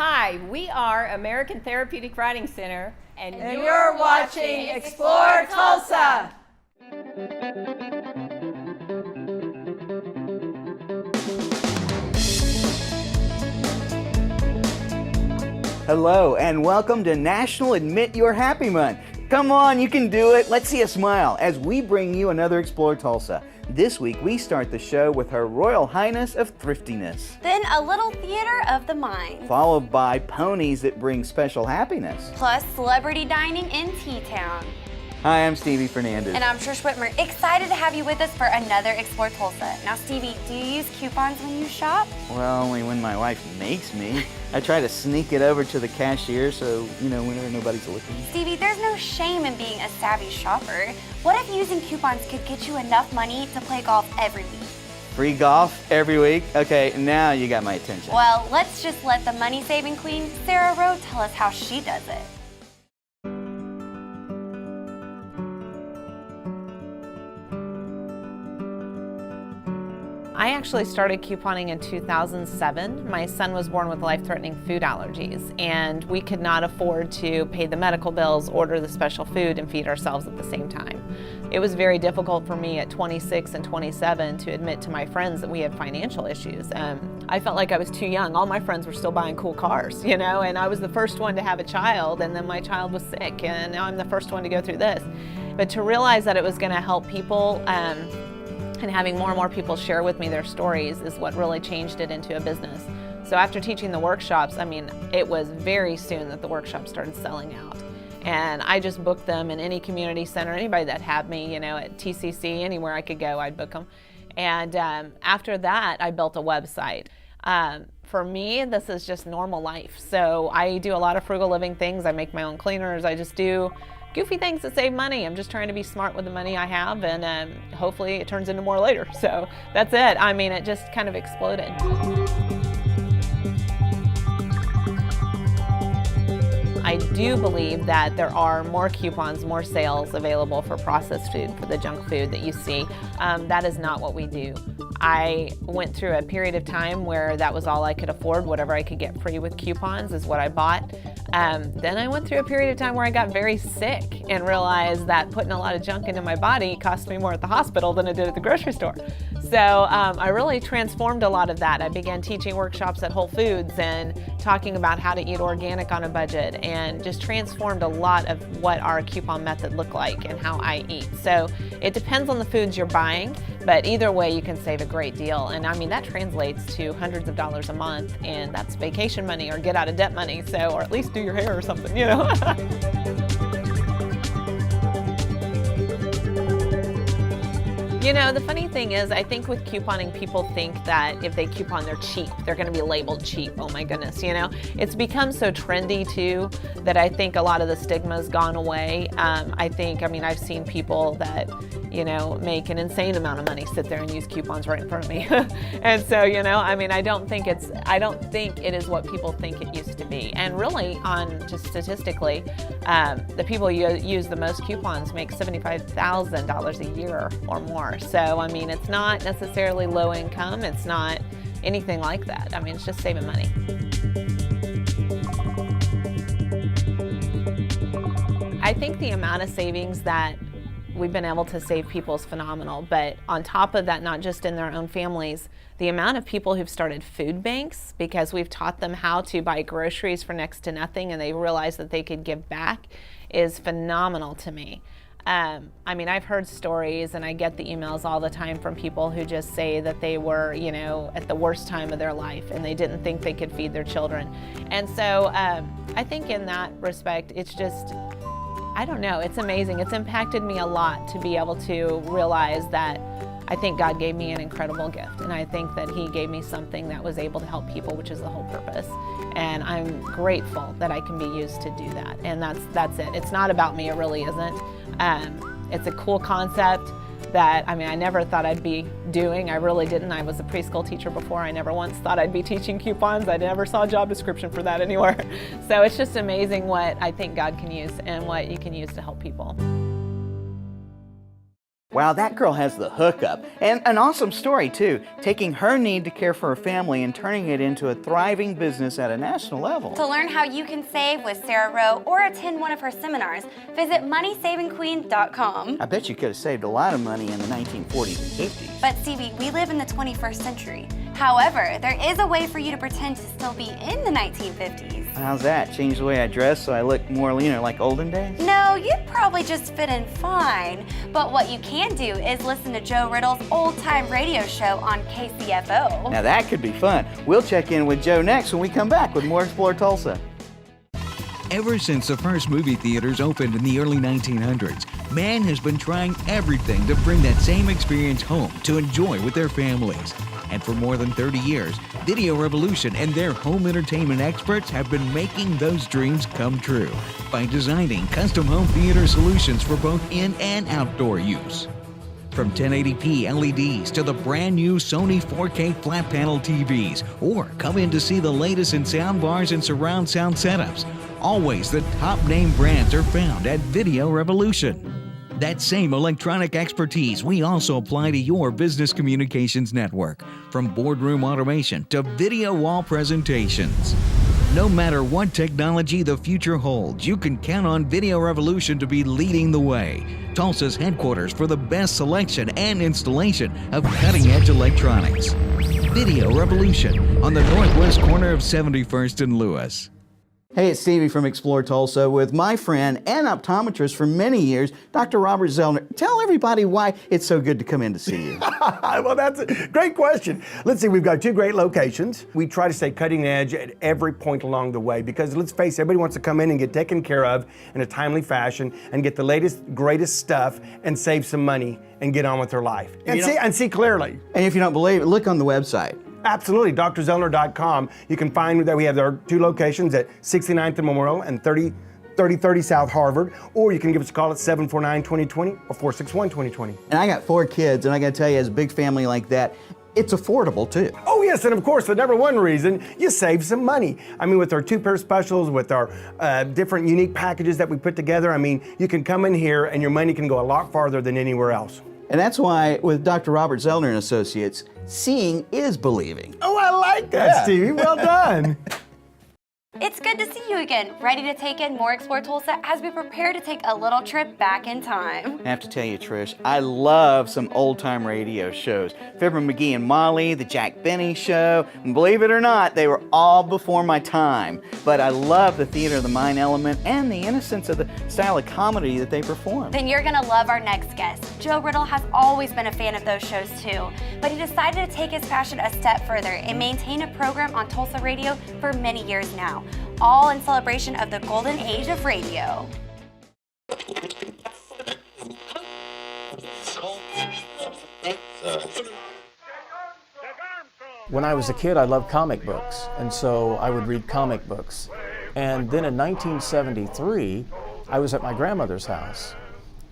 Hi, we are American Therapeutic Riding Center, and you're watching Explore Tulsa. Hello and welcome to National Admit You're Happy Month. Come on, you can do it. Let's see a smile as we bring you another Explore Tulsa. This week we start the show with Her Royal Highness of Thriftiness. Then a little theater of the mind. Followed by ponies that bring special happiness. Plus celebrity dining in T-Town. Hi, I'm Stevie Fernandez. And I'm Trish Whitmer. Excited to have you with us for another Explore Tulsa. Now Stevie, do you use coupons when you shop? Well, only when my wife makes me. I try to sneak it over to the cashier so, whenever nobody's looking. Stevie, there's no shame in being a savvy shopper. What if using coupons could get you enough money to play golf every week? Free golf every week? Okay, now you got my attention. Well, let's just let the money-saving queen, Sarah Rowe, tell us how she does it. I actually started couponing in 2007. My son was born with life-threatening food allergies, and we could not afford to pay the medical bills, order the special food, and feed ourselves at the same time. It was very difficult for me at 26 and 27 to admit to my friends that we had financial issues. I felt like I was too young. All my friends were still buying cool cars, and I was the first one to have a child, and then my child was sick, and now I'm the first one to go through this. But to realize that it was going to help people, and having more and more people share with me their stories is what really changed it into a business. So after teaching the workshops, it was very soon that the workshops started selling out. And I just booked them in any community center, anybody that had me, at TCC, anywhere I could go, I'd book them. And after that, I built a website. For me, this is just normal life. So I do a lot of frugal living things. I make my own cleaners. I just do goofy things to save money. I'm just trying to be smart with the money I have, and hopefully it turns into more later. So that's it. It just kind of exploded. I do believe that there are more coupons, more sales available for processed food, for the junk food that you see. That is not what we do. I went through a period of time where that was all I could afford. Whatever I could get free with coupons is what I bought. Then I went through a period of time where I got very sick and realized that putting a lot of junk into my body cost me more at the hospital than it did at the grocery store. So I really transformed a lot of that. I began teaching workshops at Whole Foods and talking about how to eat organic on a budget, and just transformed a lot of what our coupon method looked like and how I eat. So it depends on the foods you're buying, but either way you can save a great deal. And that translates to hundreds of dollars a month, and that's vacation money or get out of debt money, or at least do your hair or something, The funny thing is, I think with couponing, people think that if they coupon, they're cheap. They're going to be labeled cheap. Oh my goodness, It's become so trendy too that I think a lot of the stigma's gone away. I've seen people that, make an insane amount of money sit there and use coupons right in front of me. And so, I don't think it is what people think it used to be. And really, just statistically, the people who use the most coupons make $75,000 a year or more. So, it's not necessarily low income. It's not anything like that. It's just saving money. I think the amount of savings that we've been able to save people is phenomenal. But on top of that, not just in their own families, the amount of people who've started food banks because we've taught them how to buy groceries for next to nothing and they realize that they could give back is phenomenal to me. I've heard stories and I get the emails all the time from people who just say that they were, at the worst time of their life and they didn't think they could feed their children. And so I think in that respect, it's just, I don't know, it's amazing. It's impacted me a lot to be able to realize that I think God gave me an incredible gift, and I think that He gave me something that was able to help people, which is the whole purpose. And I'm grateful that I can be used to do that. And that's it. It's not about me, it really isn't. It's a cool concept that, I never thought I'd be doing. I really didn't. I was a preschool teacher before. I never once thought I'd be teaching coupons. I never saw a job description for that anywhere. So it's just amazing what I think God can use and what you can use to help people. Wow, that girl has the hookup. And an awesome story, too. Taking her need to care for her family and turning it into a thriving business at a national level. To learn how you can save with Sarah Rowe or attend one of her seminars, visit moneysavingqueen.com. I bet you could have saved a lot of money in the 1940s and 50s. But Stevie, we live in the 21st century. However, there is a way for you to pretend to still be in the 1950s. How's that? Change the way I dress so I look more, like olden days? No, you'd probably just fit in fine. But what you can do is listen to Joe Riddle's old-time radio show on KCFO. Now that could be fun. We'll check in with Joe next when we come back with more Explore Tulsa. Ever since the first movie theaters opened in the early 1900s, man has been trying everything to bring that same experience home to enjoy with their families. And for more than 30 years, Video Revolution and their home entertainment experts have been making those dreams come true by designing custom home theater solutions for both in and outdoor use. From 1080p LEDs to the brand new Sony 4K flat panel TVs, or come in to see the latest in sound bars and surround sound setups. Always the top name brands are found at Video Revolution. That same electronic expertise we also apply to your business communications network, from boardroom automation to video wall presentations. No matter what technology the future holds, you can count on Video Revolution to be leading the way. Tulsa's headquarters for the best selection and installation of cutting-edge electronics. Video Revolution on the northwest corner of 71st and Lewis. Hey, it's Stevie from Explore Tulsa with my friend and optometrist for many years, Dr. Robert Zellner. Tell everybody why it's so good to come in to see you. Well, that's a great question. Let's see, we've got two great locations. We try to stay cutting edge at every point along the way because let's face it, everybody wants to come in and get taken care of in a timely fashion and get the latest, greatest stuff and save some money and get on with their life and see clearly. And if you don't believe it, look on the website. Absolutely, drzellner.com. You can find that we have our two locations at 69th and Memorial and 3030 South Harvard, or you can give us a call at 749-2020 or 461-2020. And I got 4 kids, and I got to tell you, as a big family like that, it's affordable too. Oh yes, and of course, the number one reason, you save some money. I mean, with our 2-pair specials, with our different unique packages that we put together, I mean, you can come in here and your money can go a lot farther than anywhere else. And that's why with Dr. Robert Zellner and Associates, seeing is believing. Oh, I like that, Stevie. Well done. It's good to see you again, ready to take in more Explore Tulsa as we prepare to take a little trip back in time. I have to tell you, Trish, I love some old-time radio shows. Fibber McGee and Molly, the Jack Benny Show. And believe it or not, they were all before my time. But I love the theater of the mind element and the innocence of the style of comedy that they perform. Then you're gonna love our next guest. Joe Riddle has always been a fan of those shows too, but he decided to take his passion a step further and maintain a program on Tulsa radio for many years now, all in celebration of the golden age of radio. When I was a kid, I loved comic books, and so I would read comic books. And then in 1973, I was at my grandmother's house,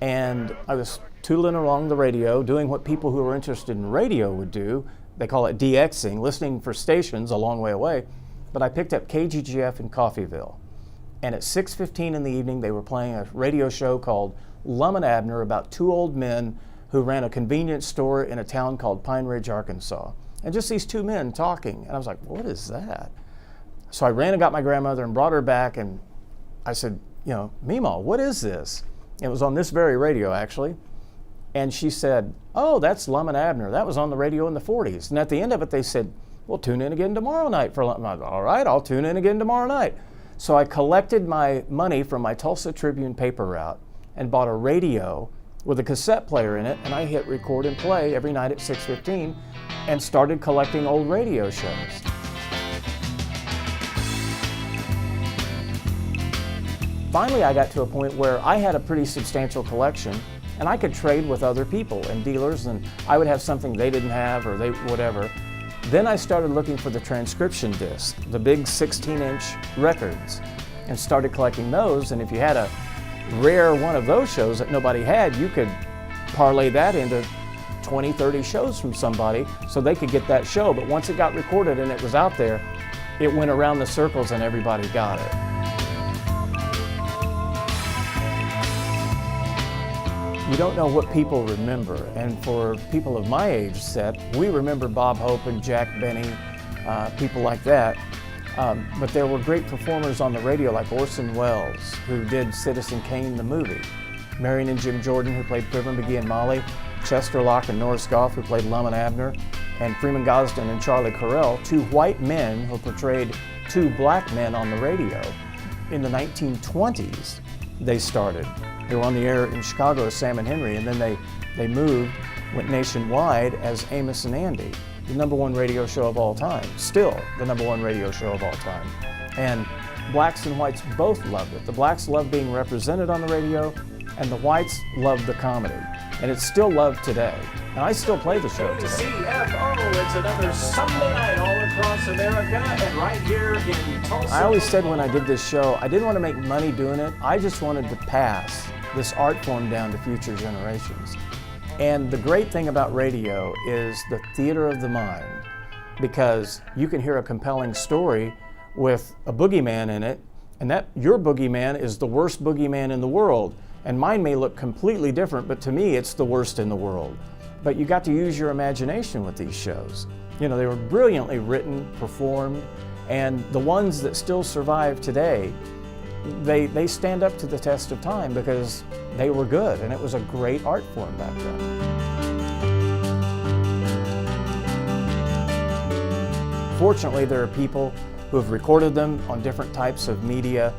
and I was tootling along the radio, doing what people who are interested in radio would do. They call it DXing, listening for stations a long way away. But I picked up KGGF in Coffeyville, and at 6:15 in the evening, they were playing a radio show called Lum and Abner about 2 old men who ran a convenience store in a town called Pine Ridge, Arkansas. And just these 2 men talking. And I was like, what is that? So I ran and got my grandmother and brought her back, and I said, Meemaw, what is this? It was on this very radio, actually. And she said, oh, that's Lum and Abner. That was on the radio in the 40s. And at the end of it, they said, well, tune in again tomorrow night for Lum. All right, I'll tune in again tomorrow night. So I collected my money from my Tulsa Tribune paper route and bought a radio with a cassette player in it, and I hit record and play every night at 6:15 and started collecting old radio shows. Finally, I got to a point where I had a pretty substantial collection, and I could trade with other people and dealers, and I would have something they didn't have or they whatever. Then I started looking for the transcription disc, the big 16-inch records, and started collecting those. And if you had a rare one of those shows that nobody had, you could parlay that into 20, 30 shows from somebody so they could get that show. But once it got recorded and it was out there, it went around the circles and everybody got it. you don't know what people remember. And for people of my age set, we remember Bob Hope and Jack Benny, people like that. But there were great performers on the radio like Orson Welles, who did Citizen Kane the movie, Marion and Jim Jordan, who played Quiver McGee and Molly, Chester Locke and Norris Goff, who played Lum and Abner, and Freeman Gosden and Charlie Carell, two white men who portrayed two black men on the radio. In the 1920s, they started. They were on the air in Chicago as Sam and Henry, and then they moved, went nationwide as Amos and Andy, the #1 radio show of all time, still the #1 radio show of all time. And blacks and whites both loved it. The blacks loved being represented on the radio, and the whites loved the comedy. And it's still loved today. And I still play the show today. KCFO, it's another Sunday night all across America and right here in Tulsa. I always said when I did this show, I didn't want to make money doing it. I just wanted to pass this art form down to future generations. And the great thing about radio is the theater of the mind, because you can hear a compelling story with a boogeyman in it, and that your boogeyman is the worst boogeyman in the world. And mine may look completely different, but to me, it's the worst in the world. But you got to use your imagination with these shows. You know, they were brilliantly written, performed, and the ones that still survive today, they stand up to the test of time because they were good, and it was a great art form back then. Fortunately, there are people who have recorded them on different types of media.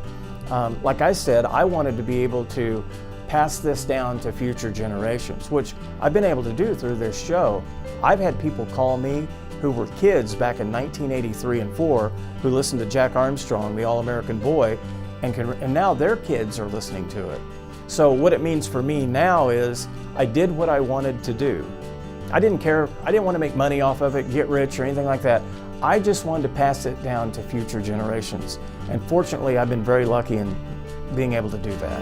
Like I said, I wanted to be able to pass this down to future generations, which I've been able to do through this show. I've had people call me who were kids back in 1983 and 4 who listened to Jack Armstrong, the All-American Boy, and now their kids are listening to it. So what it means for me now is I did what I wanted to do. I didn't care, I didn't want to make money off of it, get rich or anything like that. I just wanted to pass it down to future generations. And fortunately, I've been very lucky in being able to do that.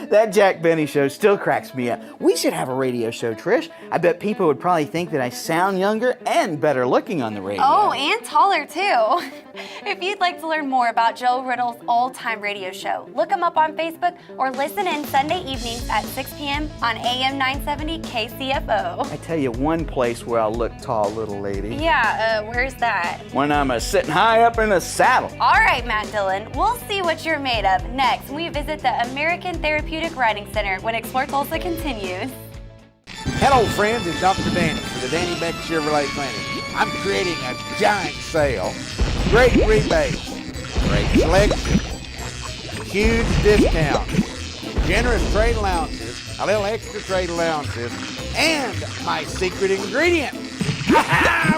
That Jack Benny show still cracks me up. We should have a radio show, Trish. I bet people would probably think that I sound younger and better looking on the radio. Oh, and taller too. If you'd like to learn more about Joe Riddle's old-time radio show, look him up on Facebook or listen in Sunday evenings at 6 p.m. on AM 970 KCFO. I tell you one place where I'll look tall, little lady. Yeah, where's that? When I'm sitting high up in a saddle. All right, Matt Dillon, we'll see what you're made of next when we visit the American Therapeutic Riding Center when Explore Tulsa continues. Hello friends, it's Dr. Danny for the Danny Beck Chevrolet Clinic. I'm creating a giant sale, great rebates, great selection, huge discounts, generous trade allowances, a little extra trade allowances, and my secret ingredient.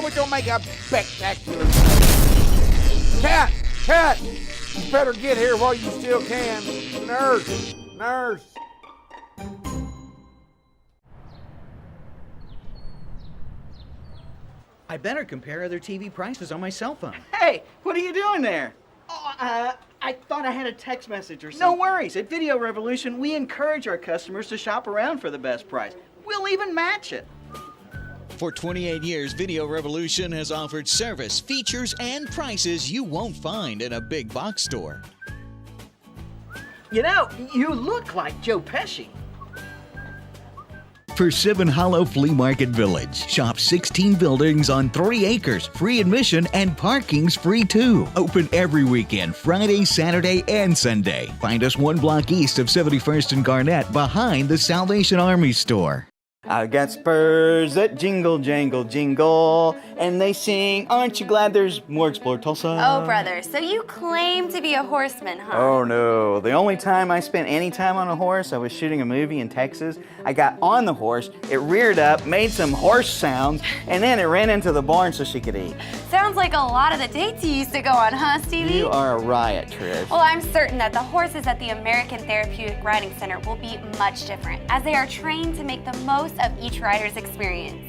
We're gonna make a spectacular sale. Cat, you better get here while you still can. Nurse. I better compare other TV prices on my cell phone. Hey, what are you doing there? Oh, I thought I had a text message or something. No worries. At Video Revolution, we encourage our customers to shop around for the best price. We'll even match it. For 28 years, Video Revolution has offered service, features, and prices you won't find in a big box store. You know, you look like Joe Pesci. Persimmon Hollow Flea Market Village. Shop 16 buildings on 3 acres. Free admission and parking's free too. Open every weekend, Friday, Saturday, and Sunday. Find us 1 block east of 71st and Garnett behind the Salvation Army store. I got spurs that jingle, jangle, jingle, and they sing, aren't you glad there's more Explore Tulsa? Oh, brother, so you claim to be a horseman, huh? Oh, no. The only time I spent any time on a horse, I was shooting a movie in Texas. I got on the horse, it reared up, made some horse sounds, and then it ran into the barn so she could eat. Sounds like a lot of the dates you used to go on, huh, Stevie? You are a riot, Trish. Well, I'm certain that the horses at the American Therapeutic Riding Center will be much different, as they are trained to make the most of each rider's experience.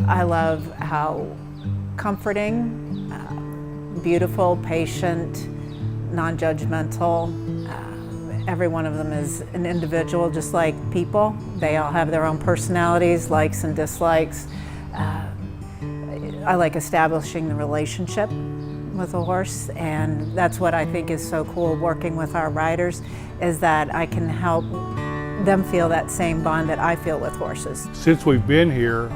I love how comforting, beautiful, patient, non-judgmental, every one of them is an individual, just like people. They all have their own personalities, likes and dislikes. I like establishing the relationship with a horse, and that's what I think is so cool working with our riders, is that I can help them feel that same bond that I feel with horses. Since we've been here,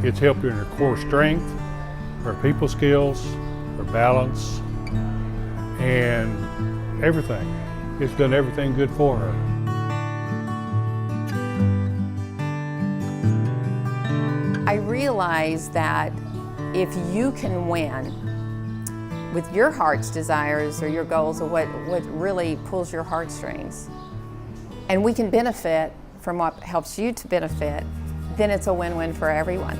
it's helped her in her core strength, her people skills, her balance, and everything. It's done everything good for her. I realize that if you can win with your heart's desires or your goals or what really pulls your heartstrings, and we can benefit from what helps you to benefit, then it's a win-win for everyone.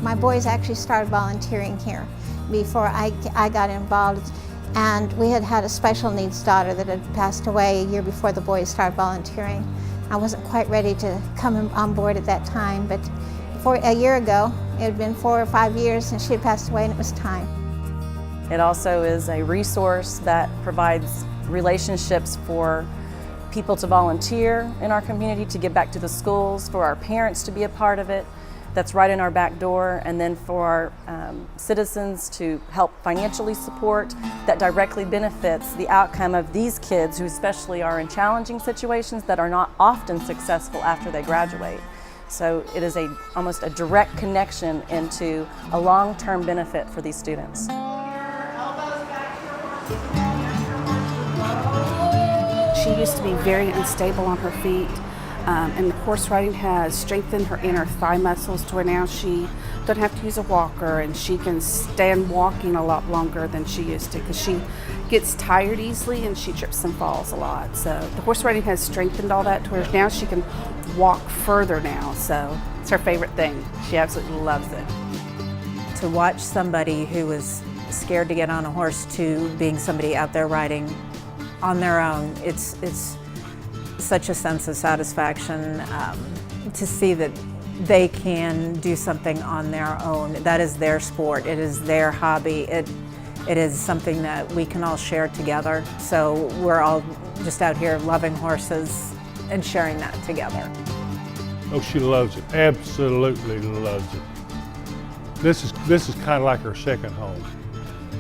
My boys actually started volunteering here before I got involved, and we had a special needs daughter that had passed away a year before the boys started volunteering. I wasn't quite ready to come on board at that time, but a year ago, it had been 4 or 5 years since she had passed away, and it was time. It also is a resource that provides relationships for people to volunteer in our community, to give back to the schools, for our parents to be a part of it. That's right in our back door, and then for our citizens to help financially support, that directly benefits the outcome of these kids who especially are in challenging situations that are not often successful after they graduate. So it is almost a direct connection into a long-term benefit for these students. She used to be very unstable on her feet. And horse riding has strengthened her inner thigh muscles to where now she doesn't have to use a walker, and she can stand walking a lot longer than she used to, because she gets tired easily and she trips and falls a lot. So the horse riding has strengthened all that to where now she can walk further now. So it's her favorite thing. She absolutely loves it. To watch somebody who was scared to get on a horse to being somebody out there riding on their own, it's such a sense of satisfaction to see that they can do something on their own. That is their sport, it is their hobby, it is something that we can all share together. So we're all just out here loving horses and sharing that together. Oh, she loves it, absolutely loves it. This is kind of like her second home.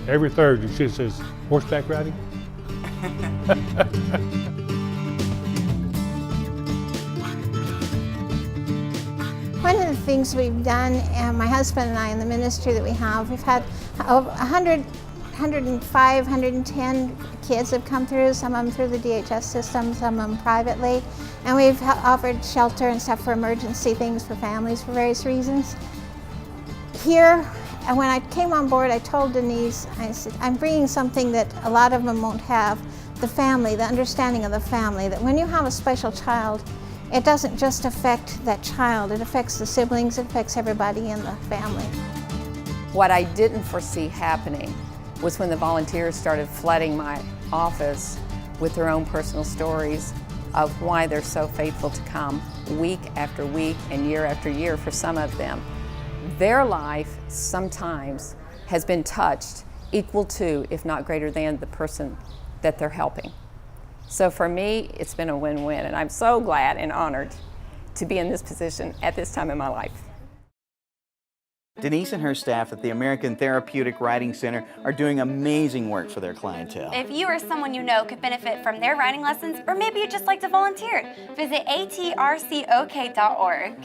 Every Thursday she says, horseback riding? One of the things we've done, and my husband and I in the ministry that we have, we've had over 105, 110 kids have come through, some of them through the DHS system, some of them privately, and we've offered shelter and stuff for emergency things for families for various reasons. Here, and when I came on board, I told Denise, I said, I'm bringing something that a lot of them won't have, the family, the understanding of the family, that when you have a special child, it doesn't just affect that child, it affects the siblings, it affects everybody in the family. What I didn't foresee happening was when the volunteers started flooding my office with their own personal stories of why they're so faithful to come week after week and year after year for some of them. Their life sometimes has been touched equal to, if not greater than, the person that they're helping. So for me, it's been a win-win, and I'm so glad and honored to be in this position at this time in my life. Denise and her staff at the American Therapeutic Riding Center are doing amazing work for their clientele. If you or someone you know could benefit from their riding lessons, or maybe you'd just like to volunteer, visit atrcok.org.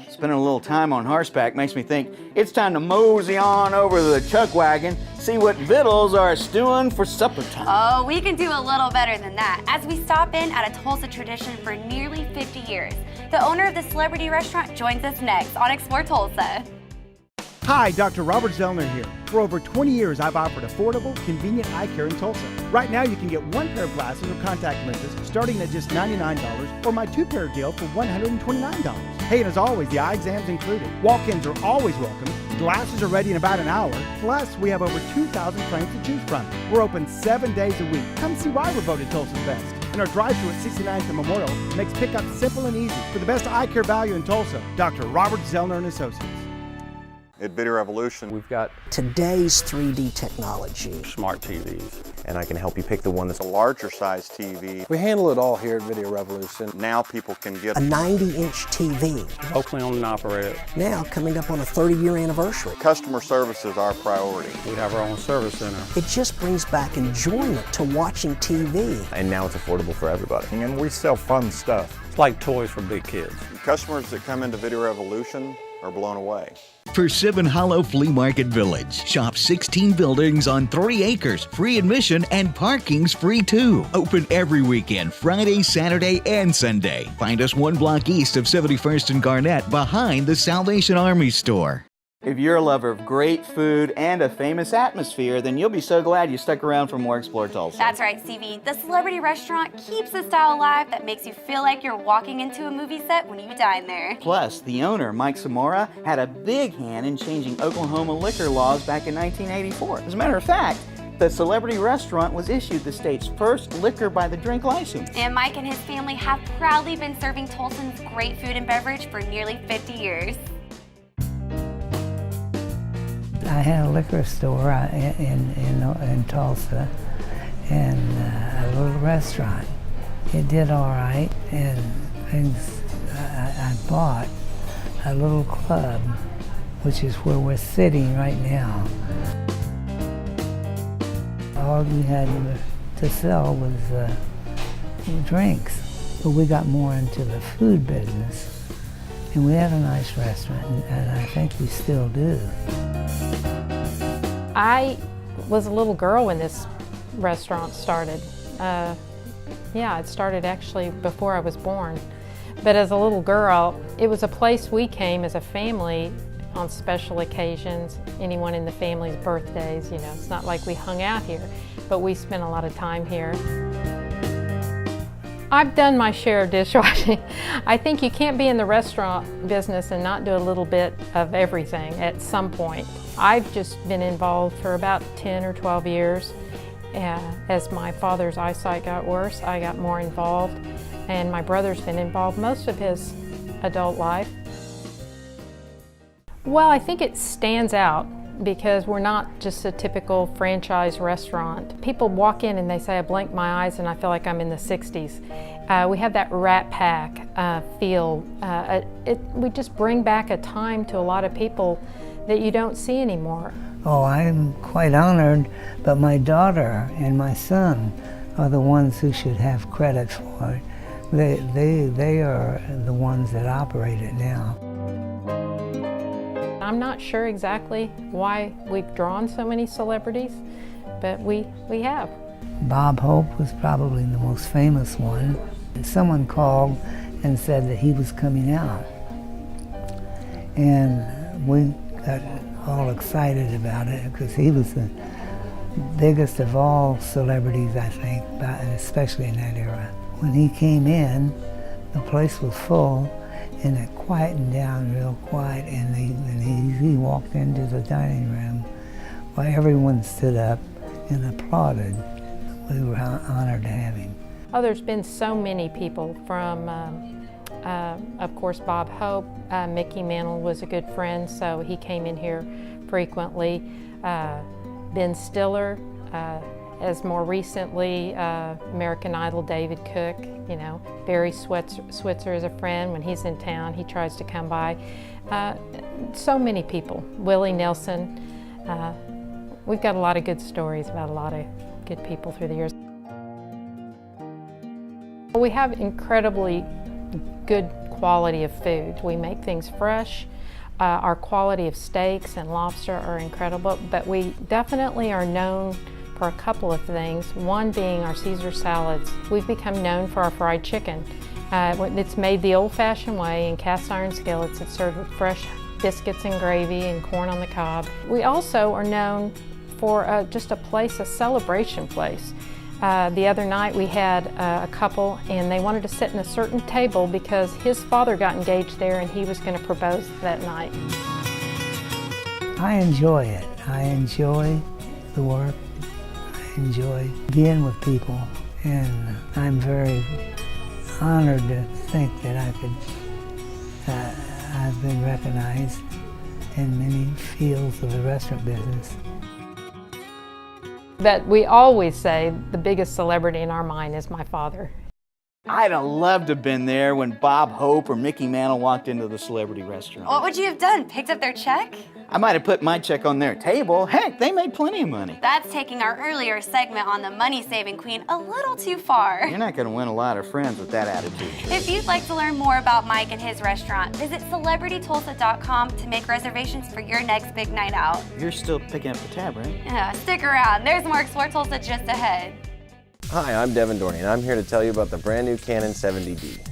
Spending a little time on horseback makes me think it's time to mosey on over to the chuck wagon, see what victuals are stewing for supper time. Oh, we can do a little better than that, as we stop in at a Tulsa tradition for nearly 50 years. The owner of the celebrity restaurant joins us next on Explore Tulsa. Hi, Dr. Robert Zellner here. For over 20 years, I've offered affordable, convenient eye care in Tulsa. Right now, you can get one pair of glasses or contact lenses starting at just $99, or my two-pair deal for $129. Hey, and as always, the eye exam's included. Walk-ins are always welcome. Glasses are ready in about an hour. Plus, we have over 2,000 frames to choose from. We're open 7 days a week. Come see why we're voted Tulsa's best. And our drive-thru at 69th and Memorial makes pickup simple and easy. For the best eye care value in Tulsa, Dr. Robert Zellner and Associates. At Video Revolution, we've got today's 3D technology. Smart TVs. And I can help you pick the one that's a larger size TV. We handle it all here at Video Revolution. Now people can get a 90-inch TV. Locally owned and operated. Now coming up on a 30-year anniversary. Customer service is our priority. We have our own service center. It just brings back enjoyment to watching TV. And now it's affordable for everybody. And we sell fun stuff. It's like toys for big kids. Customers that come into Video Revolution are blown away. Persimmon Hollow Flea Market Village. Shop 16 buildings on 3 acres. Free admission and parking's free too. Open every weekend, Friday, Saturday, and Sunday. Find us 1 block east of 71st and Garnett behind the Salvation Army store. If you're a lover of great food and a famous atmosphere, then you'll be so glad you stuck around for more Explore Tulsa. That's right, Stevie. The celebrity restaurant keeps the style alive that makes you feel like you're walking into a movie set when you dine there. Plus, the owner, Mike Samara, had a big hand in changing Oklahoma liquor laws back in 1984. As a matter of fact, the celebrity restaurant was issued the state's first liquor by the drink license. And Mike and his family have proudly been serving Tulsans great food and beverage for nearly 50 years. I had a liquor store in Tulsa and a little restaurant. It did all right, and I bought a little club, which is where we're sitting right now. All we had to sell was drinks, but we got more into the food business, and we had a nice restaurant, and I think we still do. I was a little girl when this restaurant started. It started actually before I was born. But as a little girl, it was a place we came as a family on special occasions, anyone in the family's birthdays, It's not like we hung out here, but we spent a lot of time here. I've done my share of dishwashing. I think you can't be in the restaurant business and not do a little bit of everything at some point. I've just been involved for about 10 or 12 years. As my father's eyesight got worse, I got more involved, and my brother's been involved most of his adult life. Well, I think it stands out because we're not just a typical franchise restaurant. People walk in and they say, I blink my eyes and I feel like I'm in the 60s. We have that Rat Pack feel. We just bring back a time to a lot of people that you don't see anymore. Oh, I'm quite honored, but my daughter and my son are the ones who should have credit for it. They are the ones that operate it now. I'm not sure exactly why we've drawn so many celebrities, but we have. Bob Hope was probably the most famous one. Someone called and said that he was coming out. And we got all excited about it because he was the biggest of all celebrities, I think, especially in that era. When he came in, the place was full, and it quietened down real quiet, and he walked into the dining room while everyone stood up and applauded. We were honored to have him. Oh, there's been so many people from, of course, Bob Hope. Mickey Mantle was a good friend, so he came in here frequently. Ben Stiller, as more recently, American Idol David Cook, Barry Switzer is a friend. When he's in town, he tries to come by. So many people. Willie Nelson. We've got a lot of good stories about a lot of good people through the years. We have incredibly good quality of food. We make things fresh. Our quality of steaks and lobster are incredible, but we definitely are known for a couple of things, one being our Caesar salads. We've become known for our fried chicken. It's made the old-fashioned way in cast iron skillets. It's served with fresh biscuits and gravy and corn on the cob. We also are known for just a celebration place. The other night we had a couple and they wanted to sit in a certain table because his father got engaged there and he was going to propose that night. I enjoy it. I enjoy the work. I enjoy being with people, and I'm very honored to think that I've been recognized in many fields of the restaurant business. But we always say the biggest celebrity in our mind is my father. I'd have loved to have been there when Bob Hope or Mickey Mantle walked into the celebrity restaurant. What would you have done? Picked up their check? I might have put my check on their table. Heck, they made plenty of money. That's taking our earlier segment on the money-saving queen a little too far. You're not going to win a lot of friends with that attitude. If you'd like to learn more about Mike and his restaurant, visit celebritytulsa.com to make reservations for your next big night out. You're still picking up the tab, right? Yeah, stick around. There's more Explore Tulsa just ahead. Hi, I'm Devin Dorney, and I'm here to tell you about the brand new Canon 70D.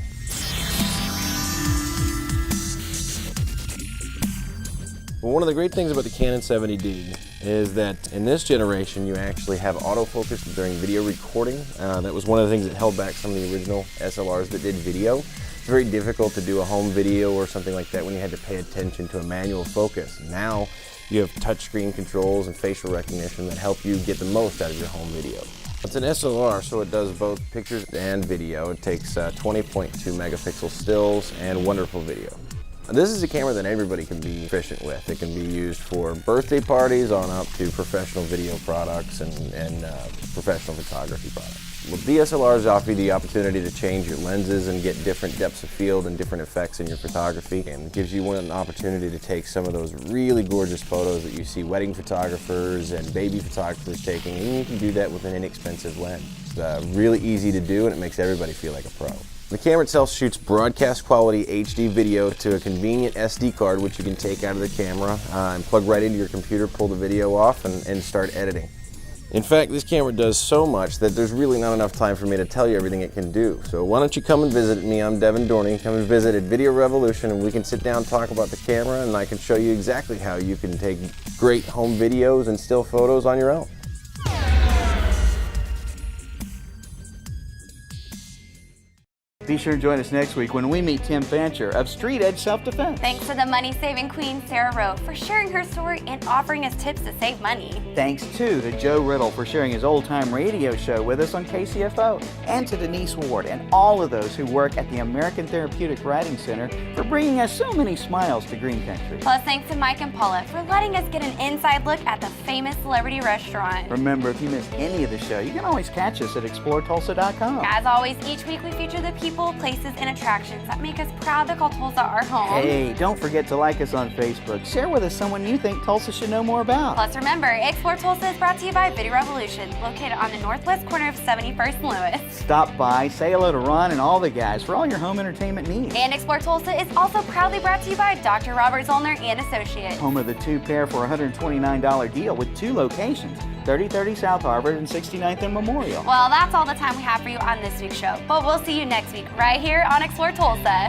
Well, one of the great things about the Canon 70D is that in this generation you actually have autofocus during video recording. That was one of the things that held back some of the original SLRs that did video. It's very difficult to do a home video or something like that when you had to pay attention to a manual focus. Now you have touchscreen controls and facial recognition that help you get the most out of your home video. It's an SLR, so it does both pictures and video. It takes 20.2 megapixel stills and wonderful video. This is a camera that everybody can be efficient with. It can be used for birthday parties on up to professional video products and professional photography products. Well, DSLRs offer you the opportunity to change your lenses and get different depths of field and different effects in your photography, and it gives you an opportunity to take some of those really gorgeous photos that you see wedding photographers and baby photographers taking, and you can do that with an inexpensive lens. It's really easy to do, and it makes everybody feel like a pro. The camera itself shoots broadcast quality HD video to a convenient SD card, which you can take out of the camera and plug right into your computer, pull the video off, and start editing. In fact, this camera does so much that there's really not enough time for me to tell you everything it can do. So why don't you come and visit me? I'm Devin Dorney. Come and visit at Video Revolution, and we can sit down and talk about the camera, and I can show you exactly how you can take great home videos and still photos on your own. Be sure to join us next week when we meet Tim Fancher of Street Edge Self-Defense. Thanks to the money-saving queen, Sarah Rowe, for sharing her story and offering us tips to save money. Thanks, too, to Joe Riddle for sharing his old-time radio show with us on KCFO, and to Denise Ward and all of those who work at the American Therapeutic Riding Center for bringing us so many smiles to Green Country. Plus, thanks to Mike and Paula for letting us get an inside look at the famous celebrity restaurant. Remember, if you miss any of the show, you can always catch us at ExploreTulsa.com. As always, each week we feature the people, places, and attractions that make us proud to call Tulsa our home. Hey, don't forget to like us on Facebook. Share with us someone you think Tulsa should know more about. Plus, remember, Explore Tulsa is brought to you by Video Revolution, located on the northwest corner of 71st and Lewis. Stop by, say hello to Ron and all the guys for all your home entertainment needs. And Explore Tulsa is also proudly brought to you by Dr. Robert Zollner and Associates. Home of the two-pair for $129 deal with 2 locations, 3030 South Harvard and 69th and Memorial. Well, that's all the time we have for you on this week's show, but we'll see you next week right here on Explore Tulsa.